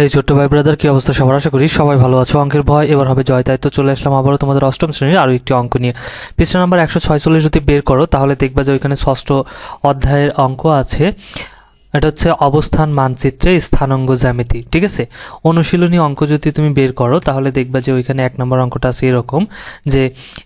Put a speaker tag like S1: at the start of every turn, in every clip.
S1: এই ছোট্ট ভাই ব্রাদার, কি অবস্থা সবার? আশা করি সবাই ভালো আছো। অঙ্কের ভয় এবার হবে জয়, তাই তো চলে আসলাম আবারও তোমাদের অষ্টম শ্রেণীর আরও একটি অঙ্ক নিয়ে। পৃষ্ঠা নাম্বার 146 যদি বের করো তাহলে দেখবা যে ওইখানে ষষ্ঠ অধ্যায়ের অঙ্ক আছে। এটা হচ্ছে অবস্থান মানচিত্রে স্থানাঙ্ক জ্যামিতি। ঠিক আছে, অনুশীলনী অঙ্ক যদি তুমি বের করো তাহলে দেখবা যে ওইখানে 1 নম্বর অঙ্কটা আছে এরকম যে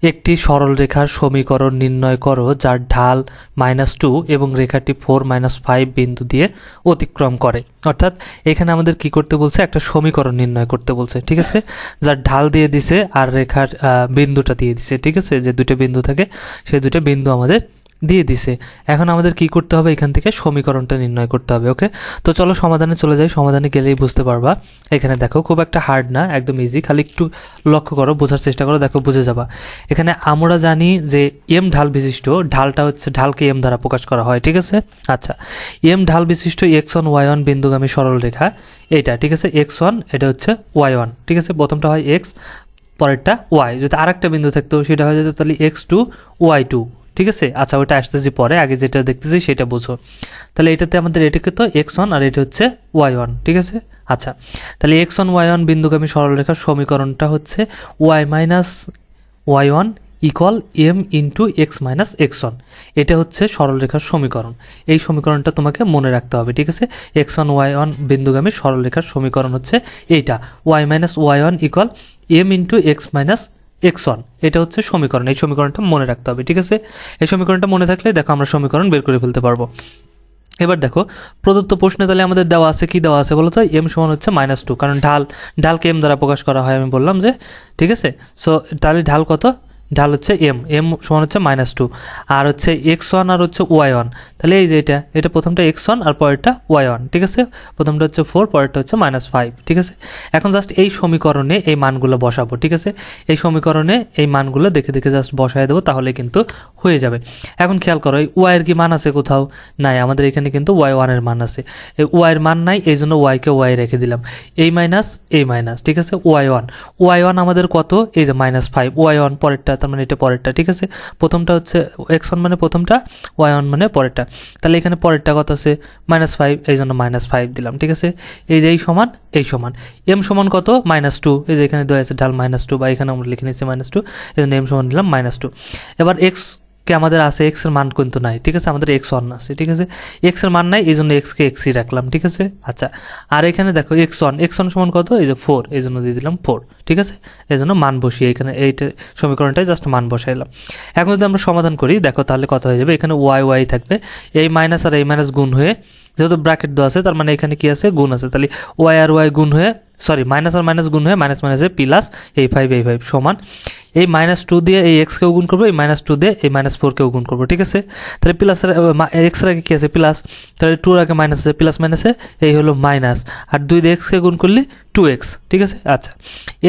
S1: একটি সরল রেখার সমীকরণ নির্ণয় করো যার ঢাল -2 এবং রেখাটি 4-5 বিন্দু দিয়ে অতিক্রম করে। অর্থাৎ এখানে আমাদের কি করতে বলছে, একটা সমীকরণ নির্ণয় করতে বলছে। ঠিক আছে, যার ঢাল দিয়ে দিছে আর রেখার বিন্দুটা দিয়ে দিছে। ঠিক আছে, যে দুটো বিন্দু থাকে সেই দুটো বিন্দু আমাদের দিয়ে দিছে। এখন আমাদের কি করতে হবে, এখান থেকে সমীকরণটা নির্ণয় করতে হবে। ওকে, তো চলো সমাধানে চলে যাই। সমাধানে গেলেই বুঝতে পারবা। এখানে দেখো খুব একটা হার্ড না, একদম ইজি, খালি একটু লক্ষ্য করো, বোঝার চেষ্টা করো, দেখো বুঝে যাবা। এখানে আমরা জানি যে এম ঢাল বিশিষ্ট, ঢালটা হচ্ছে ঢালকে এম দ্বারা প্রকাশ করা হয়। ঠিক আছে, আচ্ছা, এম ঢাল বিশিষ্ট x1 y1 বিন্দুগামী সরল রেখা এইটা। ঠিক আছে, x1 এটা হচ্ছে y1। ঠিক আছে, প্রথমটা হয় x, পরেরটা y। যদি আরেকটা বিন্দু থাকতো সেটা হয়ে যেত তাহলে x2 y2। ঠিক আছে, আচ্ছা ওইটা আসতেছি পরে, আগে যেটা দেখতেছি সেটা বুঝো। তাহলে এটাতে আমাদের এটাকে তো x1 আর এটা হচ্ছে y1। ঠিক আছে, আচ্ছা তাহলে x1 y1 বিন্দুগামী সরলরেখার সমীকরণটা হচ্ছে y minus y1 equal m into x minus x1। এটা হচ্ছে সরলরেখার সমীকরণ। এই সমীকরণটা তোমাকে মনে রাখতে হবে। ঠিক আছে, x1 y1 বিন্দুগামী সরলরেখার সমীকরণ হচ্ছে এইটা, y minus y1 equal m into x minus x1। এটা হচ্ছে সমীকরণ। এই সমীকরণটা মনে রাখতে হবে। ঠিক আছে, এই সমীকরণটা মনে থাকলে দেখো আমরা সমীকরণ বের করে ফেলতে পারবো। এবার দেখো প্রদত্ত প্রশ্নে তাহলে আমাদের দেওয়া আছে, কি দেওয়া আছে বলো তো, m সমান হচ্ছে -2, কারণ ঢালকে m দ্বারা প্রকাশ করা হয়, আমি বললাম যে। ঠিক আছে, সো তাহলে ঢাল কত, ঢাল হচ্ছে m সমান হচ্ছে -2, আর হচ্ছে x1 আর হচ্ছে y1। তাহলে এই যে এটা প্রথমটা x1 আর পরেরটা y1। ঠিক আছে, প্রথমটা হচ্ছে 4, পরেরটা হচ্ছে -5। ঠিক আছে, এখন জাস্ট এই সমীকরণে এই মানগুলো বসাবো। ঠিক আছে, এই সমীকরণে এই মানগুলো দেখে দেখে জাস্ট বসায় দেবো, তাহলে কিন্তু হয়ে যাবে। এখন খেয়াল করো, এই y এর কি মান আছে কোথাও? নাই, আমাদের এখানে কিন্তু y1 এর মান আছে। এই y এর মান নাই, এই জন্য y কে y রেখে দিলাম, এই মাইনাস এই মাইনাস। ঠিক আছে, y1 আমাদের কত, এই যে -5, y1 পরেরটা, তার মানে এটা পরেরটা। ঠিক আছে, প্রথমটা হচ্ছে x1 মানে প্রথমটা, y1 মানে পরেরটা। তাহলে এখানে পরেরটা কত আছে, -5, এই জন্য -5 দিলাম। ঠিক আছে, এই যে এই সমান m সমান কত, -2, এই যে এখানে দেওয়া আছে ঢাল -2, বা এখানে আমরা লিখে নিচ্ছি -2, এই জন্য m সমান দিলাম -2। এবার x কে আমাদের আছে, x এর মান কিন্তু নাই। ঠিক আছে, আমাদের x1 আছে। ঠিক আছে, x এর মান নাই, এই জন্য x কে xই রাখলাম। ঠিক আছে, আচ্ছা, আর এখানে দেখো x1 সমান কত, এই যে 4, এই জন্য দিয়ে দিলাম 4। ঠিক আছে, এই জন্য মান বসিয়ে এখানে এইটা সমীকরণটাই জাস্ট মান বসাইলাম। এখন যদি আমরা সমাধান করি দেখো তাহলে কত হয়ে যাবে, এখানে y থাকবে, এই মাইনাস আর এই মাইনাস গুণ হয়ে, যেহেতু ব্র্যাকেট দেওয়া আছে তার মানে এখানে কি আছে, গুণ আছে, তাহলে y আর y গুণ হয়ে, সরি মাইনাস আর মাইনাস গুণ হয়ে মাইনাস মাইনাসে প্লাস এই 5 সমান এই -2 দিয়ে এই x কেও গুণ করবো, এই -2 দিয়ে এই -4 কেও গুণ করবো। ঠিক আছে, তাহলে প্লাস x এর আগে কি আছে, প্লাস, তাহলে 2 এর আগে মাইনাস আছে, প্লাস মাইনাসে এই হলো মাইনাস, আর 2 দিয়ে x কে গুণ করলে 2x। ঠিক আছে, আচ্ছা,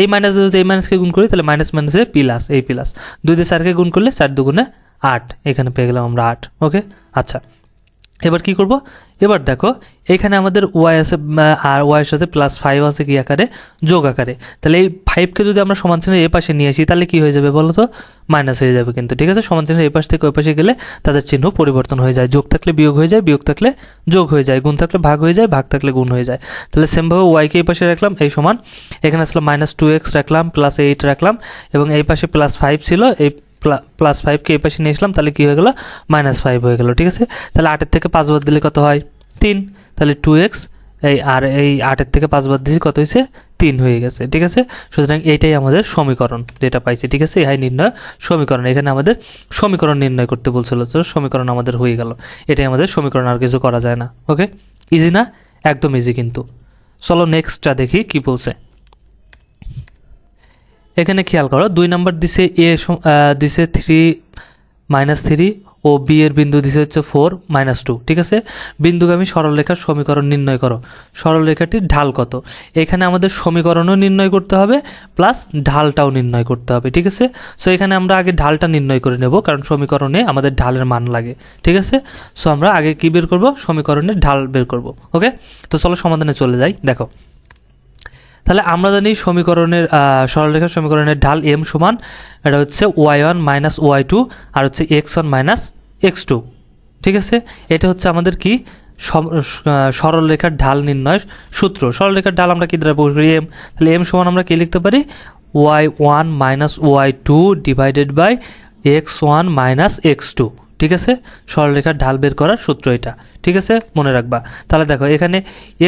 S1: এই মাইনাস যদি এই মাইনাসকে গুণ করি তাহলে মাইনাস মাইনাসে প্লাস, এই প্লাস 2 দিয়ে 4 কে গুণ করলে 4 দুগুণে 8, এখানে পেয়ে গেলাম আমরা 8। ওকে, আচ্ছা, এবার কি করব, এবার দেখো এখানে আমাদের y আছে আর y এর সাথে +5 আছে কি আকারে, যোগ আকারে। তাহলে এই 5 কে যদি আমরা সমান চিহ্নের এই পাশে নিয়ে আসি তাহলে কি হয়ে যাবে বলো তো, মাইনাস হয়ে যাবে কিন্তু। ঠিক আছে, সমান চিহ্নের এই পাশ থেকে ওই পাশে গেলে তাদের চিহ্ন পরিবর্তন হয়ে যায়, যোগ থাকলে বিয়োগ হয়ে যায়, বিয়োগ থাকলে যোগ হয়ে যায়, গুণ থাকলে ভাগ হয়ে যায়, ভাগ থাকলে গুণ হয়ে যায়। তাহলে সেমভাবে y কে এই পাশে রাখলাম, এই সমান এখানে আসলে -2x রাখলাম, +8 রাখলাম, এবং এই পাশে +5 ছিল, এই +5 কে এই পাশে নিয়ে আসলাম, তাহলে কি হয়ে গেল, -5 হয়ে গেল। ঠিক আছে, তাহলে 8 এর থেকে 5 বাদ দিলে কত হয়, 3, তাহলে 2x, এই আর এই 8 এর থেকে 5 বাদ দিয়েছি, কত হয়েছে, 3 হয়ে গেছে। ঠিক আছে, সুতরাং এইটাই আমাদের সমীকরণ যেটা পাইছি। ঠিক আছে, ইহাই নির্ণয় সমীকরণ। এখানে আমাদের সমীকরণ নির্ণয় করতে বলছিল, তো সমীকরণ আমাদের হয়ে গেল, এটাই আমাদের সমীকরণ, আর কিছু করা যায় না। ওকে, ইজি না, একদম ইজি কিন্তু। চলো নেক্সটটা দেখি কি বলছে। এখানে খেয়াল করো 2 নাম্বার দিছে দিছে 3 ও b এর বিন্দু দিছে হচ্ছে 4-2। ঠিক আছে, বিন্দুগামী সরলরেখার সমীকরণ নির্ণয় করো। সরলরেখাটির ঢাল কত, এখানে আমাদের সমীকরণও নির্ণয় করতে হবে প্লাস ঢালটাও নির্ণয় করতে হবে। ঠিক আছে, সো এখানে আমরা আগে ঢালটা নির্ণয় করে নেব, কারণ সমীকরণে আমাদের ঢালের মান লাগে। ঠিক আছে, সো আমরা আগে কি বের করব, সমীকরণের ঢাল বের করব। ওকে, তো চলো সমাধানে চলে যাই। দেখো তাহলে আমরা জানি সমীকরণের সরলরেখার সমীকরণের ঢাল m সমান, এটা হচ্ছে y1 মাইনাস y2 আর হচ্ছে x1 মাইনাস x2। ঠিক আছে, এটা হচ্ছে আমাদের কি সরলরেখার ঢাল নির্ণয় সূত্র। সরলরেখার ঢাল আমরা কি দ্বারা প্রকাশ করি? এম। তাহলে এম সমান আমরা কি লিখতে পারি? y1 minus y2 divided by x1 minus x2। ঠিক আছে, সরলরেখার ঢাল বের করার সূত্র এটা। ঠিক আছে, মনে রাখবা। তাহলে দেখো এখানে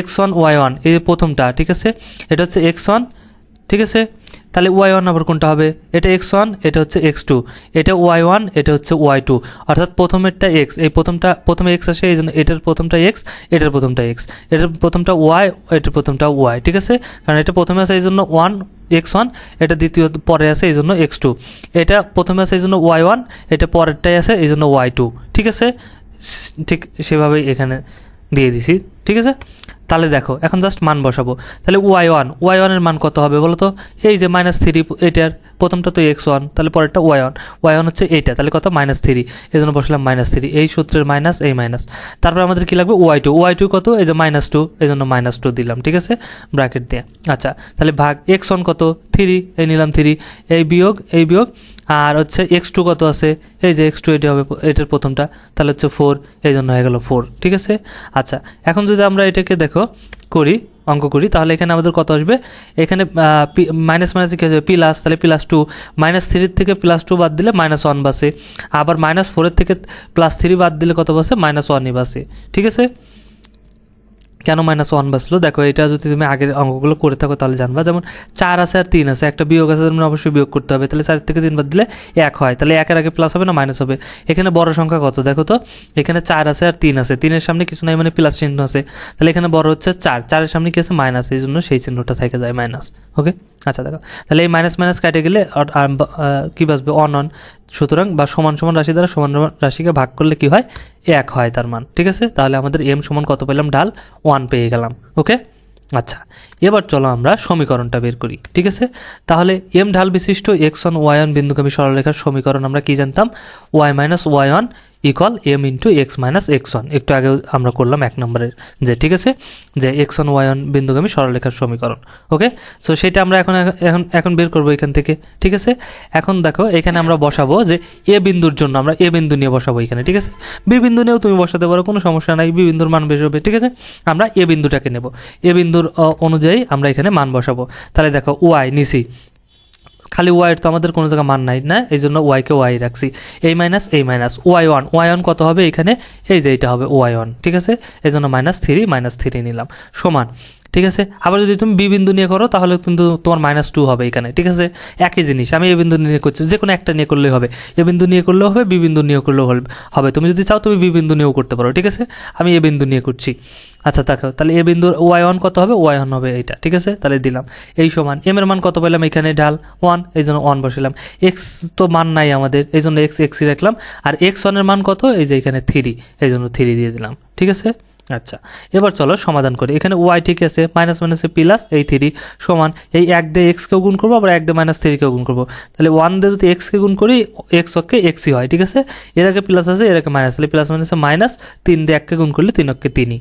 S1: x1 y1 এই প্রথমটা, ঠিক আছে, এটা হচ্ছে x1, ঠিক আছে। তাহলে y1 আবার কোনটা হবে? এটা x1, এটা হচ্ছে x2, এটা y1, এটা হচ্ছে y2, অর্থাৎ প্রথমেরটা x, এই প্রথমে x আসে, এই জন্য এটার প্রথমটা x, এটার প্রথমটা x, এটার প্রথমটা y, এটার প্রথমটা y। ঠিক আছে, কারণ এটা প্রথমে আছে এই জন্য x1, এটা দ্বিতীয় পরে আছে এই জন্য x2, এটা প্রথমে আছে এই জন্য y1, এটা পরেরটাই আছে এই জন্য y2। ঠিক আছে, ঠিক সেভাবেই এখানে দিয়ে দিছি। ঠিক আছে, তাহলে দেখো এখন জাস্ট মান বসাবো। তাহলে y1 এর মান কত হবে বলো তো? এই যে -3, এটার প্রথমটা তো x1, তাহলে পরেরটা y1 হচ্ছে এইটা, তাহলে কত? -3, এই জন্য বসলাম -3, এই সূত্রের মাইনাস, এই মাইনাস। তারপর আমাদের কি লাগবে? y2 কত? এই যে -2, এই জন্য -2 দিলাম। ঠিক আছে, ব্র্যাকেট দিয়ে। আচ্ছা, তাহলে ভাগ x1 কত? 3, এই নিলাম 3, এই বিয়োগ, আর হচ্ছে x2 কত আছে? এই যে x2, এটা হবে এটার প্রথমটা, তাহলে হচ্ছে 4, এই জন্য হয়ে গেল 4। ঠিক আছে, আচ্ছা এখন যদি আমরা এটাকে দেখো অঙ্ক করি, তাহলে এখানে আমাদের কত আসবে? এখানে মাইনাস মাইনাসে কী আসবে? প্লাস, তাহলে +2, -3 থেকে +2 বাদ দিলে -1 বাসে, আবার -4 থেকে +3 বাদ দিলে কত বাসে? -1ই বাসে। ঠিক আছে, কেন -1 বাসলো দেখো, এটা যদি তুমি আগের অঙ্কগুলো করে থাকো তাহলে জানবা। যেমন 4 আছে আর 3 আছে, একটা বিয়োগ আছে, মানে অবশ্যই বিয়োগ করতে হবে। তাহলে 4 থেকে 3 বাদ দিলে 1 হয়, তাহলে 1 এর আগে প্লাস হবে না মাইনাস হবে? এখানে বড় সংখ্যা কত দেখো তো? এখানে 4 আছে আর 3 আছে, 3 এর সামনে কিছু নাই মানে প্লাস চিহ্ন আছে, তাহলে এখানে বড় হচ্ছে 4 এর সামনে কি আছে? মাইনাস, এই জন্য সেই চিহ্নটা থেকে যায় মাইনাস। ওকে, আচ্ছা দেখো, তাহলে এই মাইনাস মাইনাস কাটে গেলে কি বাসবে? অন। সুতরাং বা সমান সমান রাশি দ্বারা সমান রাশিকে ভাগ করলে কি হয়? 1 হয় তার মান। ঠিক আছে, তাহলে আমাদের এম সমান কত পেলাম? ঢাল 1 পেয়ে গেলাম। ওকে, আচ্ছা এবার চলো আমরা সমীকরণটা বের করি। ঠিক আছে, তাহলে এম ঢাল বিশিষ্ট x1 y1 বিন্দুগামী সরলরেখার সমীকরণ আমরা কি জানতাম? y minus y1 equal m into x minus x1। একটু আগে আমরা করলাম 1 নম্বরের যে, ঠিক আছে, যে x1 y1 বিন্দুগামী সরলরেখার সমীকরণ। ওকে, সো সেটা আমরা এখন বের করবো এখান থেকে। ঠিক আছে, এখন দেখো এখানে আমরা বসাবো যে এ বিন্দুর জন্য আমরা এ বিন্দু নিয়ে বসাবো এখানে। ঠিক আছে, বি বিন্দু নিয়েও তুমি বসাতে পারো, কোনো সমস্যা নাই, বি বিন্দুর মান বেশি হবে। ঠিক আছে, আমরা এ বিন্দুটাকে নেব, এ বিন্দুর অনুযায়ী আমরা এখানে মান বসাবো। তাহলে দেখো ওয়াই নিছি, খালি ওয়াইয়ের তো আমাদের কোনো জায়গায় মান নাই না, এই জন্য ওয়াইকে ওয়াই রাখছি। এই মাইনাস ওয়াই1 কত হবে এখানে? এই যে এটা হবে ওয়াই1। ঠিক আছে, এই জন্য -3 নিলাম সমান। ঠিক আছে, আবার যদি তুমি বি বিন্দু নিয়ে করো তাহলে কিন্তু তোমার -2 হবে এখানে। ঠিক আছে, একই জিনিস, আমি এ বিন্দু নিয়ে করছি, যে কোনো একটা নিয়ে করলেই হবে, এ বিন্দু নিয়ে করলেও হবে, বি বিন্দু নিয়ে করলেও হবে। তুমি যদি চাও তুমি বি বিন্দু নিয়েও করতে পারো। ঠিক আছে, আমি এ বিন্দু নিয়ে করছি। আচ্ছা দেখো, তাহলে এ বিন্দুর ওয়াই1 কত হবে? ওয়াই1 হবে এইটা। ঠিক আছে, তাহলে দিলাম এই সমান এম এর মান কত পেলাম? এখানে ঢাল 1, এই জন্য 1 বসালাম। এক্স তো মান নাই আমাদের, এই জন্য এক্সই রাখলাম। আর x1 এর মান কত? এই যে এখানে 3, এই জন্য 3 দিয়ে দিলাম। ঠিক আছে, আচ্ছা এবার চলো সমাধান করি। এখানে ওয়াই ঠিক আছে, মাইনাস মাইনাসে প্লাস, এই 3 সমান এই 1 দিয়ে এক্সকেও গুণ করবো, আবার 1 দিয়ে -3কেও গুণ করবো। তাহলে 1 দিয়ে যদি এক্সকে গুণ করি, এক্স অক্ষে এক্সই হয়। ঠিক আছে, এর আগে প্লাস আছে, এর আগে মাইনাস, তাহলে প্লাস মাইনাসে মাইনাস, 3 দিয়ে 1কে গুণ করলে 3 অক্ষে 3ই।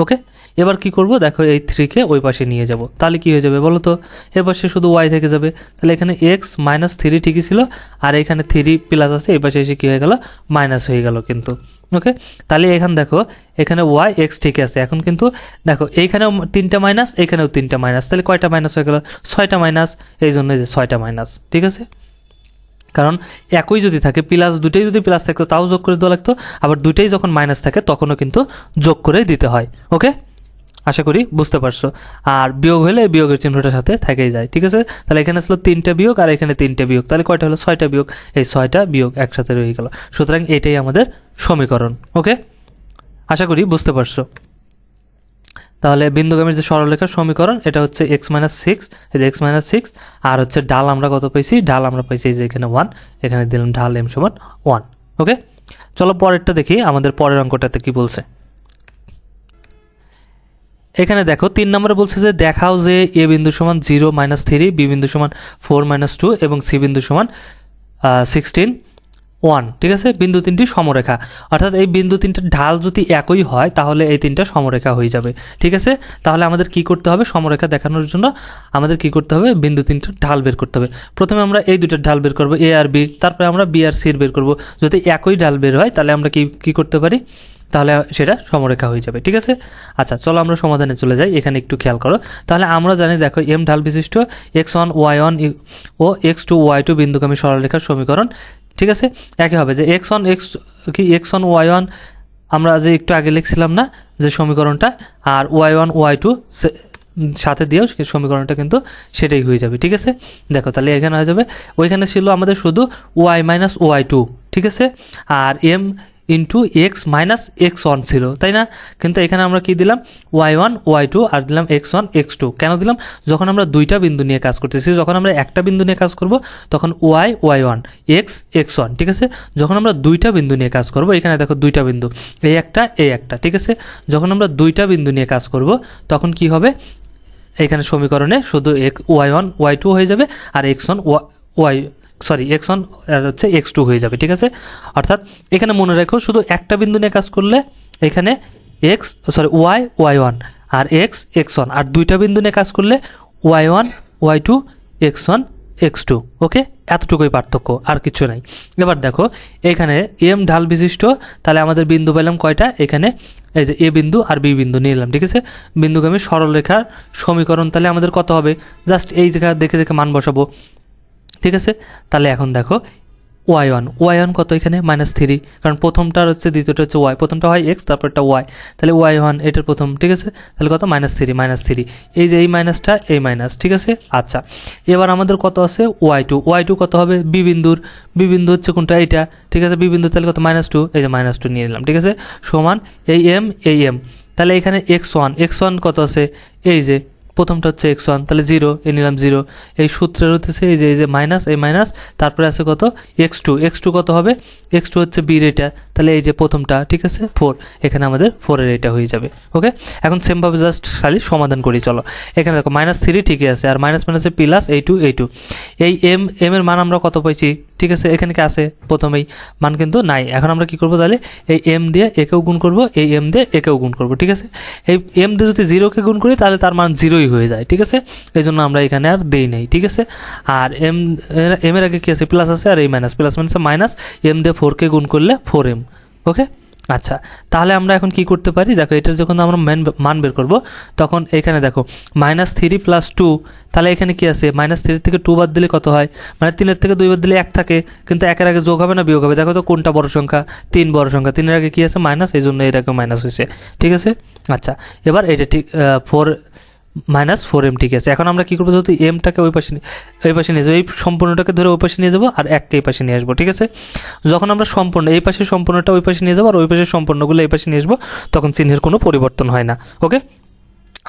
S1: ওকে, এবার কি করব দেখো, এই 3কে ওই পাশে নিয়ে যাব, তাহলে কি হয়ে যাবে বলো তো? এর পাশে শুধু ওয়াই থেকে যাবে, তাহলে এখানে এক্স -3 ঠিকই ছিল, আর এখানে 3 প্লাস আছে, এই পাশে এসে কি হয়ে গেল? মাইনাস হয়ে গেল কিন্তু। ওকে, তাহলে এখানে দেখো, এখানে ওয়াই এক্স ঠিক আছে। এখন কিন্তু দেখো এইখানেও 3টা মাইনাস, এখানেও 3টা মাইনাস, তাহলে কয়টা মাইনাস হয়ে গেল? 6টা মাইনাস, এই জন্য যে 6টা মাইনাস। ঠিক আছে, কারণ একই যদি থাকে, প্লাস দুটোই যদি প্লাস থাকতো তাও যোগ করে দেওয়া লাগতো, আবার দুটোই যখন মাইনাস থাকে তখনও কিন্তু যোগ করে দিতে হয়। ওকে, আশা করি বুঝতে পারছো। আর বিয়োগ হলে বিয়োগের চিহ্নটার সাথে থেকেই যায়। ঠিক আছে, তাহলে এখানে ছিল 3টা বিয়োগ আর এখানে 3টা বিয়োগ, তাহলে কয়টা হলো? 6টা বিয়োগ, এই 6টা বিয়োগ একসাথে রয়ে গেল। সুতরাং এটাই আমাদের সমীকরণ। ওকে, আশা করি বুঝতে পারছো। তাহলে বিন্দুগামীর যে সরলরেখার সমীকরণ, এটা হচ্ছে x - 6, এই যে x - 6, আর হচ্ছে ঢাল আমরা কত পাইছি? ঢাল আমরা পাইছি এই যে এখানে 1, এখানে দিলাম ঢাল m সমান 1। ওকে, চলো পরেরটা দেখি, আমাদের পরের অঙ্কটাতে কি বলছে। এখানে দেখো 3 নম্বরে বলছে যে দেখাও যে এ বিন্দু সমান 0 - 3, বি বিন্দু সমান 4 - 2 এবং সি বিন্দু সমান 16 1। ঠিক আছে, বিন্দু 3টি সমরেখা, অর্থাৎ এই বিন্দু 3টার ঢাল যদি একই হয় তাহলে এই 3টা সমরেখা হয়ে যাবে। ঠিক আছে, তাহলে আমাদের কি করতে হবে? সমরেখা দেখানোর জন্য আমাদের কি করতে হবে? বিন্দু 3টার ঢাল বের করতে হবে। প্রথমে আমরা এই দুটার ঢাল বের করব, এ আর বি, তারপরে আমরা বি আর সির বের করব। যদি একই ঢাল বের হয় তাহলে আমরা কি করতে পারি? তাহলে সেটা সমরেখা হয়ে যাবে, ঠিক আছে। আচ্ছা চলো আমরা সমাধানে চলে যাই, এখানে একটু খেয়াল করো। তাহলে আমরা জানি দেখো এম ঢাল বিশিষ্ট x1 y1 ও x2 y2 বিন্দুগামী সরলরেখার সমীকরণ, ঠিক আছে। একই হবে যে x1 y1 আমরা যে একটু আগে লিখছিলাম না যে সমীকরণটা, আর y1 y2 সাথে দিয়েও সমীকরণটা কিন্তু সেটাই হয়ে যাবে, ঠিক আছে। দেখো তাহলে এখানে হয়ে যাবে, ওইখানে ছিল আমাদের শুধু y মাইনাস y2, ঠিক আছে, আর m into x minus x1 ছিল, তাই না। কিন্তু এখানে আমরা কি দিলাম y1 y2 আর দিলাম x1 x2। কেন দিলাম? যখন আমরা দুইটা বিন্দু নিয়ে কাজ করতেছি, যখন আমরা একটা বিন্দু নিয়ে কাজ করব তখন y1 x x1, ঠিক আছে। যখন আমরা দুইটা বিন্দু নিয়ে কাজ করব, এখানে দেখো দুইটা বিন্দু, এই একটা, ঠিক আছে। যখন আমরা দুইটা বিন্দু নিয়ে কাজ করব তখন কি হবে, এখানে সমীকরণে শুধু y1 y2 হয়ে যাবে আর x1 আর হচ্ছে x2 হয়ে যাবে, ঠিক আছে। অর্থাৎ এখানে মনে রাখো শুধু একটা বিন্দু নিয়ে কাজ করলে এখানে y1 আর x1, আর দুইটা বিন্দু নিয়ে কাজ করলে y1 y2 x1 x2, ওকে। এতটুকুই পার্থক্য, আর কিছু নাই। এবার দেখো এখানে এম ঢাল বিশিষ্ট, তাহলে আমাদের বিন্দু পেলাম কয়টা, এখানে এই যে এ বিন্দু আর বি বিন্দু নিলাম, ঠিক আছে। বিন্দুগামী সরলরেখার সমীকরণ তাহলে আমাদের কত হবে, জাস্ট এই জায়গা দেখে দেখে মান বসাবো, ঠিক আছে। তাহলে এখন দেখো y1 কত, এখানে -3, কারণ প্রথমটার হচ্ছে দ্বিতীয়টা হচ্ছে y, প্রথমটা হয় x তারপরটা y, তাহলে y1 এটার প্রথম, ঠিক আছে। তাহলে কত -3, এই যে এই মাইনাসটা এই মাইনাস, ঠিক আছে। আচ্ছা এবার আমাদের কত আছে y2 কত হবে, বি বিন্দু হচ্ছে কোনটা, এইটা, ঠিক আছে। বি বিন্দু তাহলে কত -2, এই যে -2 নিয়ে নিলাম, ঠিক আছে, সমান এই m, তাহলে এখানে x1 কত আছে, এই যে প্রথমটা হচ্ছে x1, তাহলে 0, এ নিলাম 0, এই সূত্রের হচ্ছে এই যে মাইনাস, এই মাইনাস, তারপরে আছে কত x2 কত হবে, x2 হচ্ছে বির এটা, তাহলে এই যে প্রথমটা, ঠিক আছে 4, এখানে আমাদের 4-এর এটা হয়ে যাবে, ওকে। এখন সেমভাবে জাস্ট খালি সমাধান করি, চলো। এখানে দেখো -3 ঠিকই আছে, আর মাইনাস মাইনাসে প্লাস এই 2, এই m এর মান আমরা কত পাইছি, ঠিক আছে। এখানে কি আছে, প্রথমেই মান কিন্তু নাই। এখন আমরা কি করব, তাহলে এই m দিয়ে একেও গুণ করব, এই m দিয়ে একেও গুণ করব, ঠিক আছে। এই m দিয়ে যদি 0-কে গুণ করি তাহলে তার মান 0ই হয়ে যায়, ঠিক আছে। এই জন্য আমরা এখানে আর দেই নাই, ঠিক আছে। আর m এর আগে কি আছে, প্লাস আছে, আর এই মাইনাস, প্লাস মাইনাসে মাইনাস, m দিয়ে 4-কে গুণ করলে 4m, ওকে। আচ্ছা তাহলে আমরা এখন কি করতে পারি, দেখো এটার যখন আমরা মান বের করব তখন এখানে দেখো -3 + 2, তাহলে এখানে কি আছে, -3 থেকে 2 বাদ দিলে কত হয়, মানে 3 থেকে 2 বাদ দিলে 1 থাকে, কিন্তু 1-এর আগে যোগ হবে না বিয়োগ হবে, দেখো তো কোনটা বড় সংখ্যা, 3 বড় সংখ্যা, 3-এর আগে কি আছে মাইনাস, এই জন্য এর আগে মাইনাস হয়েছে, ঠিক আছে। আচ্ছা এবার এটা ঠিক -4m, ঠিক আছে। এখন আমরা কি করবো, যেহেতু এমটাকে ওই পাশে নিয়ে যাবো, এই সম্পূর্ণটাকে ধরে ওই পাশে নিয়ে যাবো আর একটা এই পাশে নিয়ে আসবো, ঠিক আছে। যখন আমরা সম্পূর্ণ এই পাশে সম্পূর্ণটা ওই পাশে নিয়ে যাবো আর ওই পাশে সম্পূর্ণগুলো এই পাশে নিয়ে আসবো, তখন চিহ্নের কোনো পরিবর্তন হয় না, ওকে।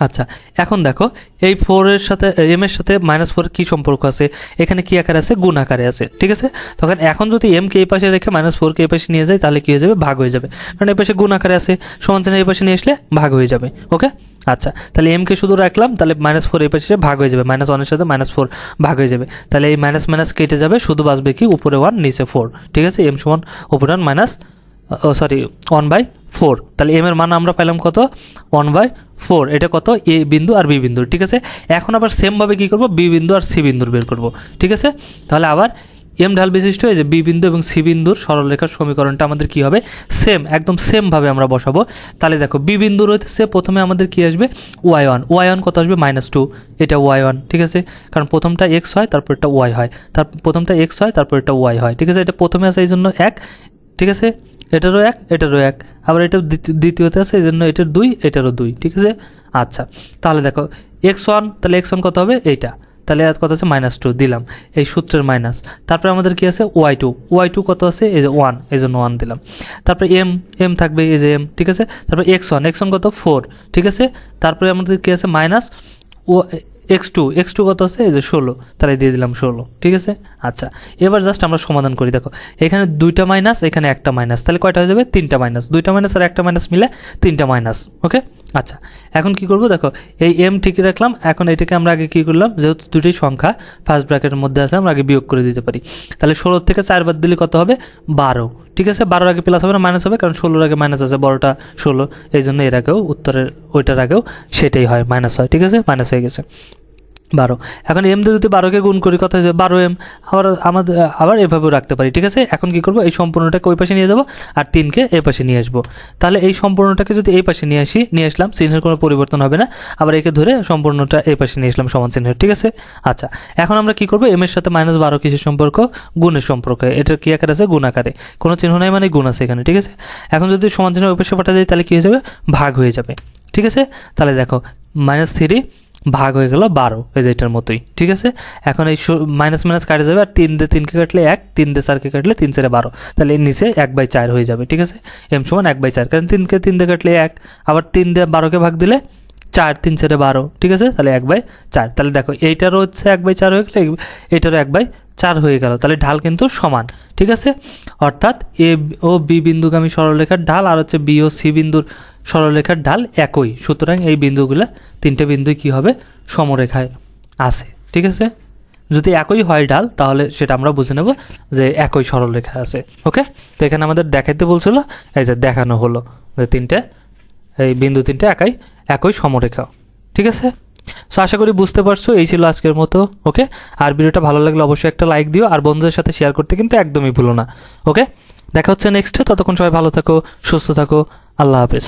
S1: আচ্ছা এখন দেখো এই 4-এর সাথে m-এর সাথে -4 কি সম্পর্ক আছে, এখানে কি আকারে আছে, গুণ আকারে আছে, ঠিক আছে। তখন এখন যদি m-কে এই পাশে রেখে -4-কে এই পাশে নিয়ে যায় তাহলে কি হয়ে যাবে, ভাগ হয়ে যাবে, কারণ এই পাশে গুণ আকারে আছে, সমান চিহ্ন এই পাশে নিয়ে আসলে ভাগ হয়ে যাবে, ওকে। আচ্ছা তাহলে m-কে শুধু রাখলাম, তাহলে -4 এই পাশে ভাগ হয়ে যাবে, -1-এর সাথে -4 ভাগ হয়ে যাবে, তাহলে এই মাইনাস কেটে যাবে, শুধু বাঁচবে কি উপরে 1 নিচে 4, ঠিক আছে। m সমান উপরে 1 1/4, তাহলে m এর মান আমরা পেলাম কত, 1/4, এটা কত, এ বিন্দু আর বি বিন্দু, ঠিক আছে। এখন আবার সেম ভাবে কি করব, বি বিন্দু আর সি বিন্দুর বের করব, ঠিক আছে। তাহলে আবার এম ঢাল বিশিষ্ট এই যে বি বিন্দু এবং সি বিন্দুর সরলরেখার সমীকরণটা আমাদের কি হবে, একদম সেম ভাবে আমরা বসাবো। তাহলে দেখো বি বিন্দুর হচ্ছে প্রথমে আমাদের কি আসবে, y1 কত আসবে, -2, এটা y1, ঠিক আছে, কারণ প্রথমটা x হয় তারপর এটা y হয়, প্রথমটা x হয় তারপর এটা y হয়, ঠিক আছে। এটা প্রথমে আছে এই জন্য 1, ঠিক আছে, এটারও 1, আবার এটা দ্বিতীয়তে আছে এই জন্য এটার 2, এটারও 2, ঠিক আছে। আচ্ছা তাহলে দেখো x1, তাহলে x1 কত হবে, এইটা, তাহলে কত আছে -2 দিলাম, এই সূত্রের মাইনাস, তারপরে আমাদের কি আছে y2 কত আছে, এই যে 1, এই জন্য 1 দিলাম, তারপরে m থাকবে, এই যে m, ঠিক আছে। তারপরে x1 কত 4, ঠিক আছে। তারপরে আমাদের কি আছে মাইনাস x2 কত আছে, এই যে 16, তাহলে দিয়ে দিলাম 16, ঠিক আছে। আচ্ছা এবার জাস্ট আমরা সমাধান করি, দেখো এখানে 2টা মাইনাস, এখানে একটা মাইনাস, তাহলে কয়টা হয়ে যাবে, 3টা মাইনাস, 2টা মাইনাস আর একটা মাইনাস মিলে 3টা মাইনাস, ওকে। আচ্ছা এখন কি করব, দেখো এই m ঠিক রাখলাম, এখন এটাকে আমরা আগে কি করলাম, যেহেতু দুটোই সংখ্যা ফার্স্ট ব্র্যাকেটের মধ্যে আছে আমরা আগে বিয়োগ করে দিতে পারি, তাহলে 16 থেকে 4 বাদ দিলে কত হবে, 12, ঠিক আছে। 12-এর আগে প্লাস হবে না মাইনাস হবে, কারণ 16-এর আগে মাইনাস আছে, বড়টা 16, এই জন্য এর আগেও উত্তরের ওইটার আগেও সেটাই হয়, মাইনাস হয়, ঠিক আছে, মাইনাস হয়ে গেছে। 12। এখন এম দিয়ে যদি 12কে গুণ করি কত হয়ে যাবে 12m। আবার এভাবেও রাখতে পারি, ঠিক আছে। এখন কি করব, এই সম্পূর্ণটাকে ওই পাশে নিয়ে যাব আর 3কে এই পাশে নিয়ে আসবো। তাহলে এই সম্পূর্ণটাকে যদি এই পাশে নিয়ে আসলাম, চিহ্নের কোনো পরিবর্তন হবে না। আবার একে ধরে সম্পূর্ণটা এই পাশে নিয়ে আসলাম সমান চিহ্নের, ঠিক আছে। আচ্ছা, এখন আমরা কি করব, এম এর সাথে -12 কিসের সম্পর্ক, গুণের সম্পর্ক। এটার কি আকার আছে, গুণ আকারে, কোনো চিহ্ন নাই মানে গুণ আছে এখানে, ঠিক আছে। এখন যদি সমান চিহ্ন ওই পাশে পাঠা যায় তাহলে কি হয়ে যাবে, ভাগ হয়ে যাবে, ঠিক আছে। তাহলে দেখো -3 ভাগ হয়ে গেল 12, এই যে এটার মতোই, ঠিক আছে। এখন এই মাইনাস মাইনাস কাটে যাবে আর 3 দিয়ে 3কে কাটলে 1, 3 দিয়ে 4কে কাটলে 3 4 12, তাহলে এর নিচে 1/4 হয়ে যাবে, ঠিক আছে। এম সমান 1/4, কারণ 3কে 3 দিয়ে কাটলে 1, আবার 3 দিয়ে 12কে ভাগ দিলে 4, 3 4 12, ঠিক আছে। তাহলে 1/4। তাহলে দেখো এইটারও হচ্ছে 1/4 হয়ে গেল, এটারও 1/4 হয়ে গেল। তাহলে ঢাল কিন্তু সমান, ঠিক আছে। অর্থাৎ এ ও বি বিন্দুগামী সরলরেখার ঢাল আর হচ্ছে বি ও সি বিন্দুর সরলরেখার ঢাল একই। সুতরাং এই বিন্দুগুলা 3টে বিন্দুই কি হবে, সমরেখায় আছে, ঠিক আছে। যদি একই হয় ঢাল তাহলে সেটা আমরা বুঝে নেব যে একই সরলরেখা আছে, ওকে। তো এখানে আমাদের দেখাইতে বলছিল, এই যে দেখানো হলো যে এই বিন্দু 3টে একই সমরেখা, ঠিক আছে। সো আশা করি বুঝতে পারছো। এই ছিল আজকের মতো, ওকে। আর ভিডিওটা ভালো লাগলে অবশ্যই একটা লাইক দিও আর বন্ধুদের সাথে শেয়ার করতে কিন্তু একদমই ভুলো না, ওকে। দেখা হচ্ছে নেক্সটে, ততক্ষণ সবাই ভালো থাকো, সুস্থ থাকো, আল্লাহ হাফেজ।